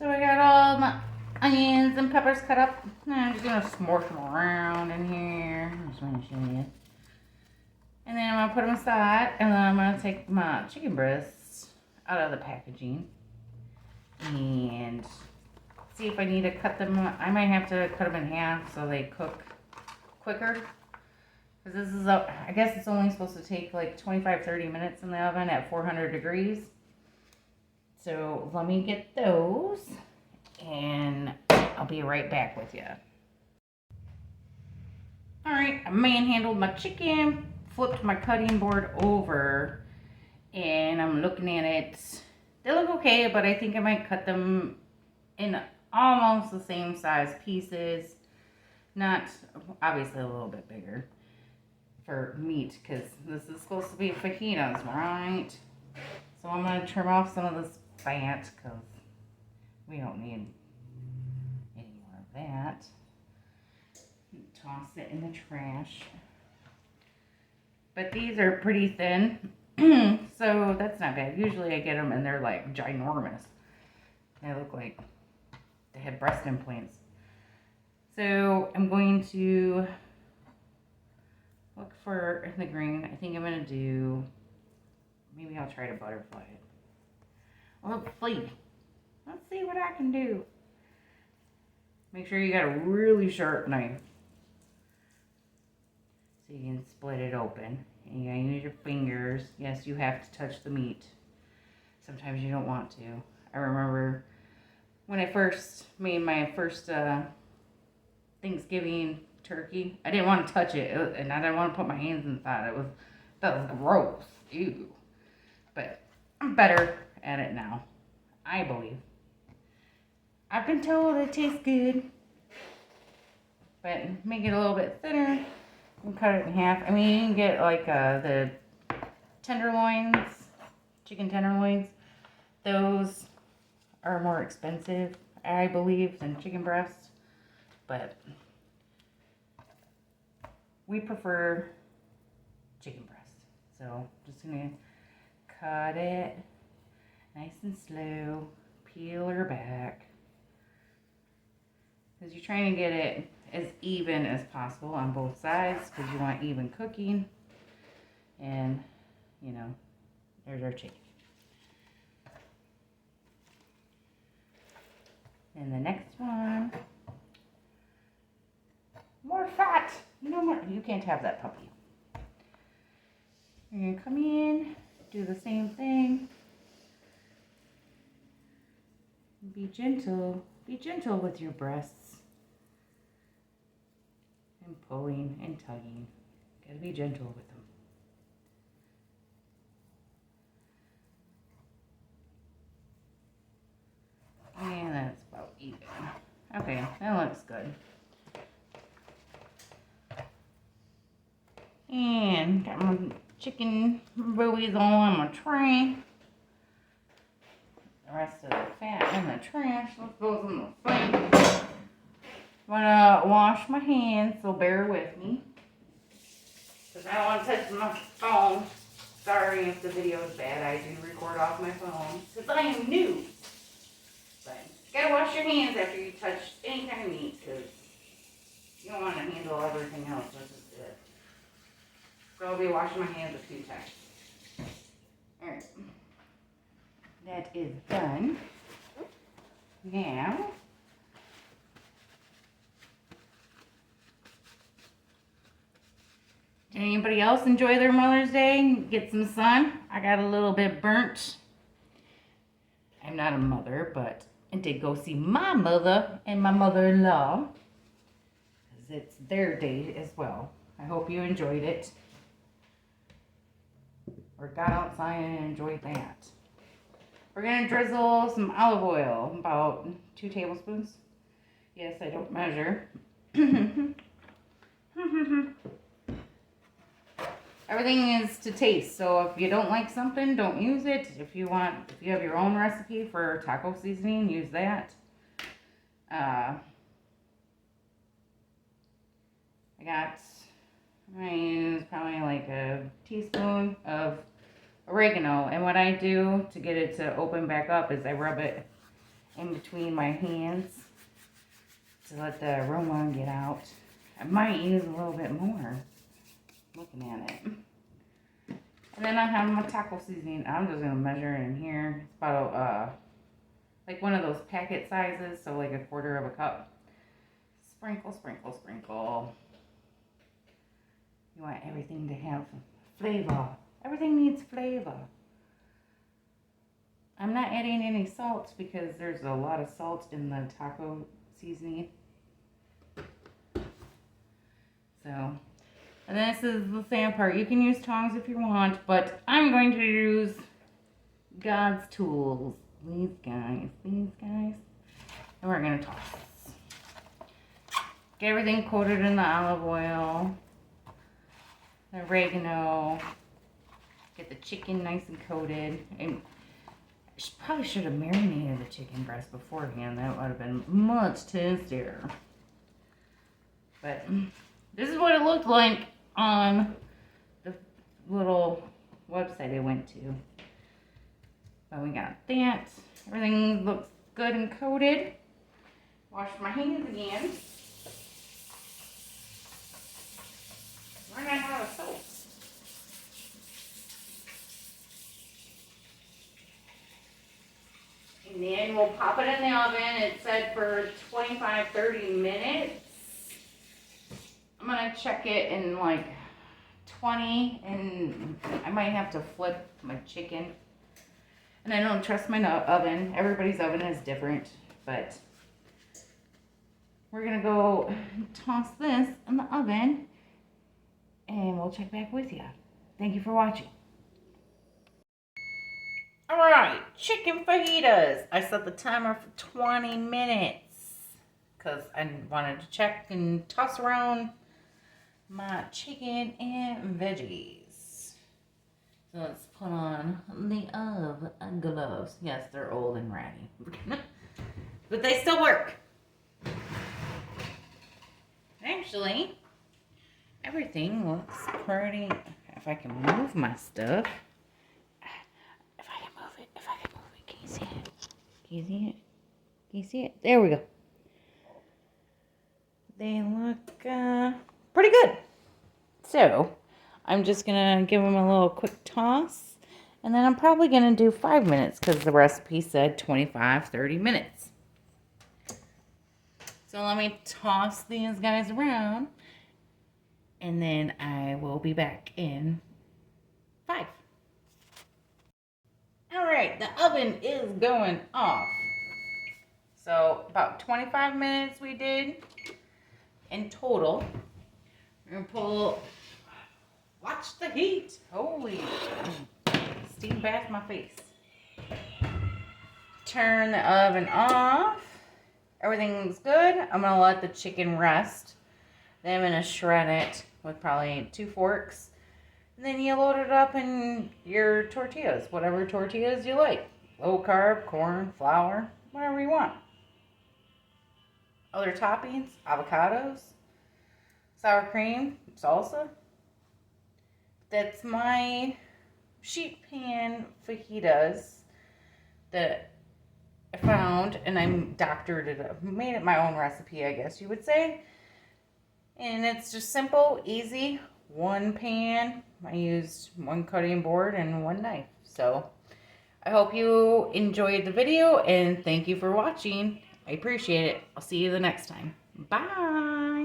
So I got all my onions and peppers cut up. And I'm just gonna smorsh them around in here. I just want to show you. And then I'm gonna put them aside, and then I'm gonna take my chicken breasts out of the packaging and see if I need to cut them. I might have to cut them in half so they cook quicker. Because this is, I guess it's only supposed to take like 25-30 minutes in the oven at 400 degrees. So let me get those and I'll be right back with you. Alright, I manhandled my chicken, flipped my cutting board over, and I'm looking at it. They look okay, but I think I might cut them in almost the same size pieces. Not, obviously a little bit bigger for meat, because this is supposed to be fajitas, right? So I'm going to trim off some of this fat, because we don't need any more of that. Toss it in the trash. But these are pretty thin, so that's not bad. Usually I get them and they're like ginormous. They look like they had breast implants. So I'm going to look for the green. I think I'm going to do, maybe I'll try to butterfly it. Let's see. Let's see what I can do. Make sure you got a really sharp knife so you can split it open. And you gotta use your fingers. Yes, you have to touch the meat. Sometimes you don't want to. I remember when I first made my first Thanksgiving turkey, I didn't want to touch it, and I didn't want to put my hands inside. That was gross. Ew. But I'm better at it now, I believe. I've been told it tastes good, but make it a little bit thinner and cut it in half. I mean, you can get like the tenderloins, chicken tenderloins. Those are more expensive, I believe, than chicken breast, but we prefer chicken breast. So just gonna cut it nice and slow, peel her back, because you're trying to get it as even as possible on both sides, because you want even cooking. And you know, there's our chicken. And the next one, more fat. No more. You can't have that puppy. You're gonna come in, do the same thing. Be gentle. Be gentle with your breasts. And pulling and tugging. Gotta be gentle with them. And that's about even. Okay, that looks good. And got my chicken buoys on my tray. The rest of the fat in the trash. Let's go in the sink. I'm gonna wash my hands, so bear with me. Because I don't want to touch my phone. Sorry if the video is bad. I do record off my phone. Because I am new. But you gotta wash your hands after you touch any kind of meat. Because you don't want to handle everything else. This is it. So I'll be washing my hands a few times. Alright. That is done. Now, did anybody else enjoy their Mother's Day? Get some sun? I got a little bit burnt. I'm not a mother, but I did go see my mother and my mother-in-law, because it's their day as well. I hope you enjoyed it, or got outside and enjoyed that. We're going to drizzle some olive oil, about 2 tablespoons. Yes, I don't measure. Everything is to taste, so if you don't like something, don't use it. If you have your own recipe for taco seasoning, use that. I use probably like a teaspoon of oregano, and what I do to get it to open back up is I rub it in between my hands to let the aroma get out. I might use a little bit more looking at it. And then I have my taco seasoning. I'm just going to measure it in here. It's about like one of those packet sizes, so like a quarter of a cup. Sprinkle, sprinkle, sprinkle. You want everything to have flavor. Everything needs flavor. I'm not adding any salt because there's a lot of salt in the taco seasoning. So, and this is the sand part. You can use tongs if you want, but I'm going to use God's tools. These guys. And we're going to toss. Get everything coated in the olive oil, the oregano. Get the chicken nice and coated. And I probably should have marinated the chicken breast beforehand. That would have been much tastier. But this is what it looked like on the little website I went to. But we got that. Everything looks good and coated. Wash my hands again. Run out of soap. And then we'll pop it in the oven. It said for 25-30 minutes. I'm going to check it in like 20, and I might have to flip my chicken. And I don't trust my oven. Everybody's oven is different, but we're going to go toss this in the oven, and we'll check back with you. Thank you for watching. Alright, chicken fajitas. I set the timer for 20 minutes because I wanted to check and toss around my chicken and veggies. So let's put on the oven gloves. Yes, they're old and ratty. But they still work. Actually, everything looks pretty. If I can move my stuff. If I can move it. Can you see it? Can you see it? Can you see it? There we go. They look pretty good. So, I'm just going to give them a little quick toss. And then I'm probably going to do 5 minutes because the recipe said 25-30 minutes. So let me toss these guys around. And then I will be back in 5. Alright, the oven is going off. So about 25 minutes we did in total. We're going to pull, watch the heat. Holy, steam bath my face. Turn the oven off. Everything's good. I'm going to let the chicken rest. Then I'm going to shred it with probably 2 forks. And then you load it up in your tortillas, whatever tortillas you like. Low carb, corn, flour, whatever you want. Other toppings, avocados, sour cream, salsa. That's my sheet pan fajitas that I found, and I doctored it up. Made it my own recipe, I guess you would say. And it's just simple, easy. 1 pan. I used 1 cutting board and 1 knife. So I hope you enjoyed the video, and thank you for watching. I appreciate it. I'll see you the next time. Bye.